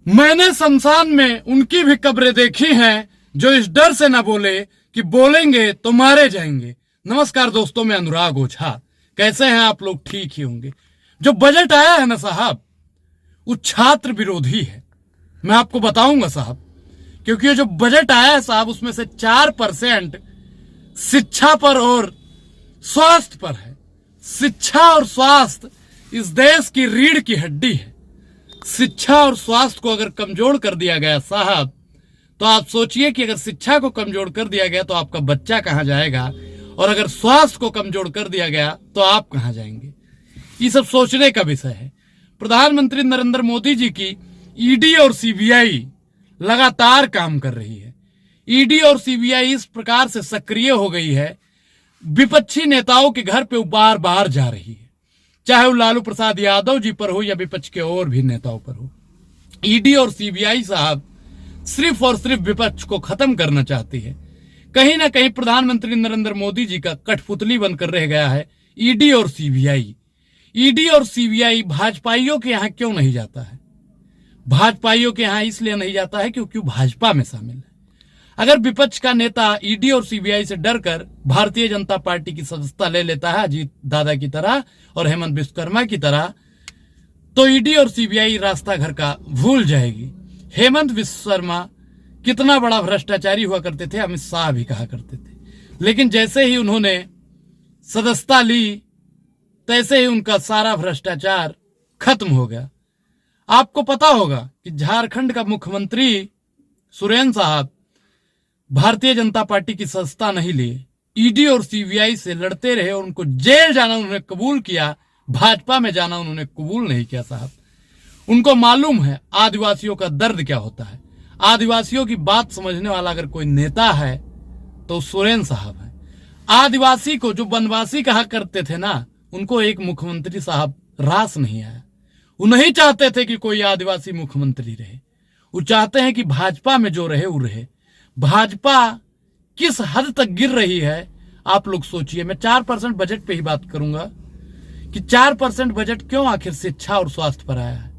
मैंने शमशान में उनकी भी कब्रें देखी हैं जो इस डर से न बोले कि बोलेंगे तो मारे जाएंगे। नमस्कार दोस्तों, मैं अनुराग ओझा। कैसे हैं आप लोग? ठीक ही होंगे। जो बजट आया है ना साहब, वो छात्र विरोधी है। मैं आपको बताऊंगा साहब, क्योंकि ये जो बजट आया है साहब, उसमें से 4% शिक्षा पर और स्वास्थ्य पर है। शिक्षा और स्वास्थ्य इस देश की रीढ़ की हड्डी है। शिक्षा और स्वास्थ्य को अगर कमजोर कर दिया गया साहब, तो आप सोचिए कि अगर शिक्षा को कमजोर कर दिया गया तो आपका बच्चा कहां जाएगा, और अगर स्वास्थ्य को कमजोर कर दिया गया तो आप कहां जाएंगे। ये सब सोचने का विषय है। प्रधानमंत्री नरेंद्र मोदी जी की ईडी और सीबीआई लगातार काम कर रही है। ईडी और सीबीआई इस प्रकार से सक्रिय हो गई है, विपक्षी नेताओं के घर पे बार बार जा रही है, चाहे वो लालू प्रसाद यादव जी पर हो या विपक्ष के और भी नेताओं पर हो। ईडी और सीबीआई साहब सिर्फ और सिर्फ विपक्ष को खत्म करना चाहती है। कहीं ना कहीं प्रधानमंत्री नरेंद्र मोदी जी का कठपुतली बनकर रह गया है ईडी और सीबीआई। ईडी और सीबीआई भाजपाइयों के यहां क्यों नहीं जाता है? भाजपाइयों के यहां इसलिए नहीं जाता है क्योंकि वो भाजपा में शामिल है। अगर विपक्ष का नेता ईडी और सीबीआई से डरकर भारतीय जनता पार्टी की सदस्यता ले लेता है, अजीत दादा की तरह और हेमंत विश्वकर्मा की तरह, तो ईडी और सीबीआई रास्ता घर का भूल जाएगी। हेमंत विश्वकर्मा कितना बड़ा भ्रष्टाचारी हुआ करते थे, अमित शाह भी कहा करते थे। लेकिन जैसे ही उन्होंने सदस्यता ली, तैसे ही उनका सारा भ्रष्टाचार खत्म हो गया। आपको पता होगा कि झारखंड का मुख्यमंत्री सुरेन साहब भारतीय जनता पार्टी की सदस्यता नहीं लिए, ईडी और सीबीआई से लड़ते रहे और उनको जेल जाना उन्होंने कबूल किया, भाजपा में जाना उन्होंने कबूल नहीं किया साहब। उनको मालूम है आदिवासियों का दर्द क्या होता है। आदिवासियों की बात समझने वाला अगर कोई नेता है तो सुरेन साहब है। आदिवासी को जो वनवासी कहा करते थे ना, उनको एक मुख्यमंत्री साहब रास नहीं आया। वो नहीं चाहते थे कि कोई आदिवासी मुख्यमंत्री रहे। वो चाहते हैं कि भाजपा में जो रहे वो रहे। भाजपा किस हद तक गिर रही है आप लोग सोचिए। मैं 4% बजट पे ही बात करूंगा कि 4% बजट क्यों आखिर शिक्षा और स्वास्थ्य पर आया है।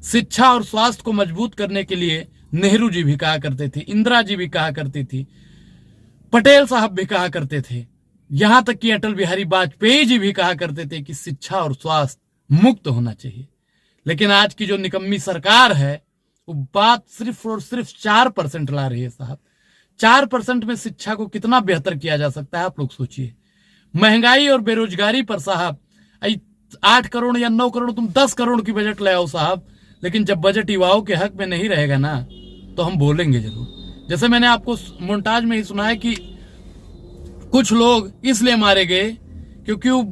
शिक्षा और स्वास्थ्य को मजबूत करने के लिए नेहरू जी भी कहा करते थे, इंदिरा जी भी कहा करती थी, पटेल साहब भी कहा करते थे, यहां तक कि अटल बिहारी वाजपेयी जी भी कहा करते थे कि शिक्षा और स्वास्थ्य मुक्त होना चाहिए। लेकिन आज की जो निकम्मी सरकार है, वो बात सिर्फ और सिर्फ 4% ला रही है साहब। 4% में शिक्षा को कितना बेहतर किया जा सकता है आप लोग सोचिए। महंगाई और बेरोजगारी पर साहब 8 करोड़ या 9 करोड़, तुम 10 करोड़ की बजट ले आओ साहब, लेकिन जब बजट युवाओं के हक में नहीं रहेगा ना, तो हम बोलेंगे जरूर। जैसे मैंने आपको मोन्टाज में ही सुना है कि कुछ लोग इसलिए मारे गए क्योंकि वो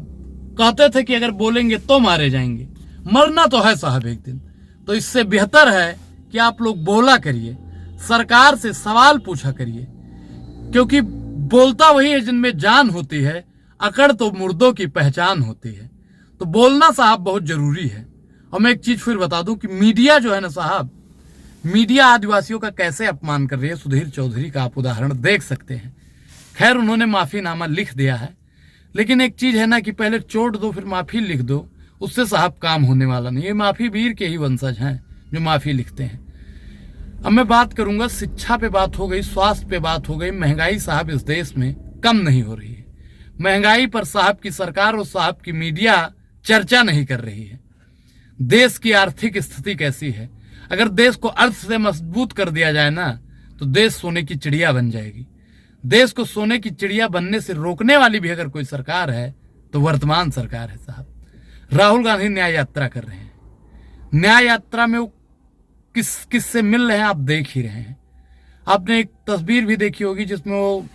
कहते थे कि अगर बोलेंगे तो मारे जाएंगे। मरना तो है साहब एक दिन। तो इससे बेहतर है कि आप लोग बोला करिए, सरकार से सवाल पूछा करिए, क्योंकि बोलता वही है जिनमें जान होती है, अकड़ तो मुर्दों की पहचान होती है। तो बोलना साहब बहुत जरूरी है। और मैं एक चीज फिर बता दूं कि मीडिया जो है ना साहब, मीडिया आदिवासियों का कैसे अपमान कर रही है। सुधीर चौधरी का आप उदाहरण देख सकते हैं। खैर उन्होंने माफीनामा लिख दिया है, लेकिन एक चीज है ना कि पहले चोट दो फिर माफी लिख दो, उससे साहब काम होने वाला नहीं। ये माफी वीर के ही वंशज हैं जो माफी लिखते हैं। अब मैं बात करूंगा, शिक्षा पे बात हो गई, स्वास्थ्य पे बात हो गई। महंगाई साहब इस देश में कम नहीं हो रही है। महंगाई पर साहब की सरकार और साहब की मीडिया चर्चा नहीं कर रही है। देश की आर्थिक स्थिति कैसी है? अगर देश को अर्थ से मजबूत कर दिया जाए ना, तो देश सोने की चिड़िया बन जाएगी। देश को सोने की चिड़िया बनने से रोकने वाली भी अगर कोई सरकार है तो वर्तमान सरकार है साहब। राहुल गांधी न्याय यात्रा कर रहे हैं। न्याय यात्रा में वो किससे मिल रहे हैं आप देख ही रहे हैं। आपने एक तस्वीर भी देखी होगी जिसमें वो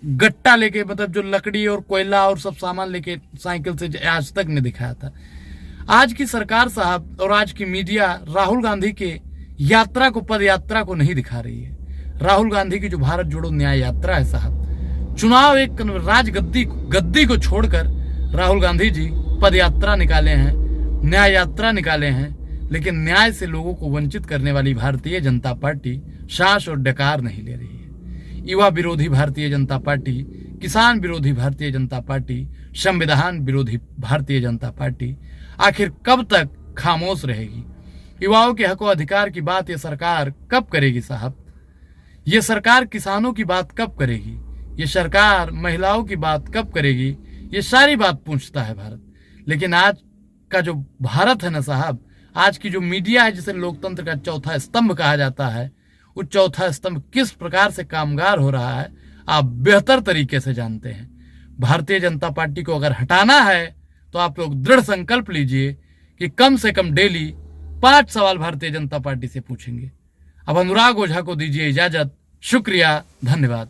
गट्टा लेके, मतलब जो लकड़ी और कोयला और सब सामान लेके साइकिल से आज तक ने दिखाया था। आज की सरकार साहब और आज की मीडिया राहुल गांधी के यात्रा को, पद यात्रा को नहीं दिखा रही है। राहुल गांधी की जो भारत जोड़ो न्याय यात्रा है साहब, चुनाव एक राज गद्दी को छोड़कर राहुल गांधी जी पद यात्रा निकाले हैं, न्याय यात्रा निकाले हैं, लेकिन न्याय से लोगों को वंचित करने वाली भारतीय जनता पार्टी सांस और डकार नहीं ले रही है। युवा विरोधी भारतीय जनता पार्टी, किसान विरोधी भारतीय जनता पार्टी, संविधान विरोधी भारतीय जनता पार्टी आखिर कब तक खामोश रहेगी? युवाओं के हक व अधिकार की बात ये सरकार कब करेगी साहब? ये सरकार किसानों की बात कब करेगी? ये सरकार महिलाओं की बात कब करेगी? ये सारी बात पूछता है भारत। लेकिन आज का जो भारत है ना साहब, आज की जो मीडिया है जिसे लोकतंत्र का चौथा स्तंभ कहा जाता है, वो चौथा स्तंभ किस प्रकार से कामगार हो रहा है आप बेहतर तरीके से जानते हैं। भारतीय जनता पार्टी को अगर हटाना है तो आप लोग दृढ़ संकल्प लीजिए कि कम से कम डेली 5 सवाल भारतीय जनता पार्टी से पूछेंगे। अब अनुराग ओझा को दीजिए इजाजत। शुक्रिया, धन्यवाद।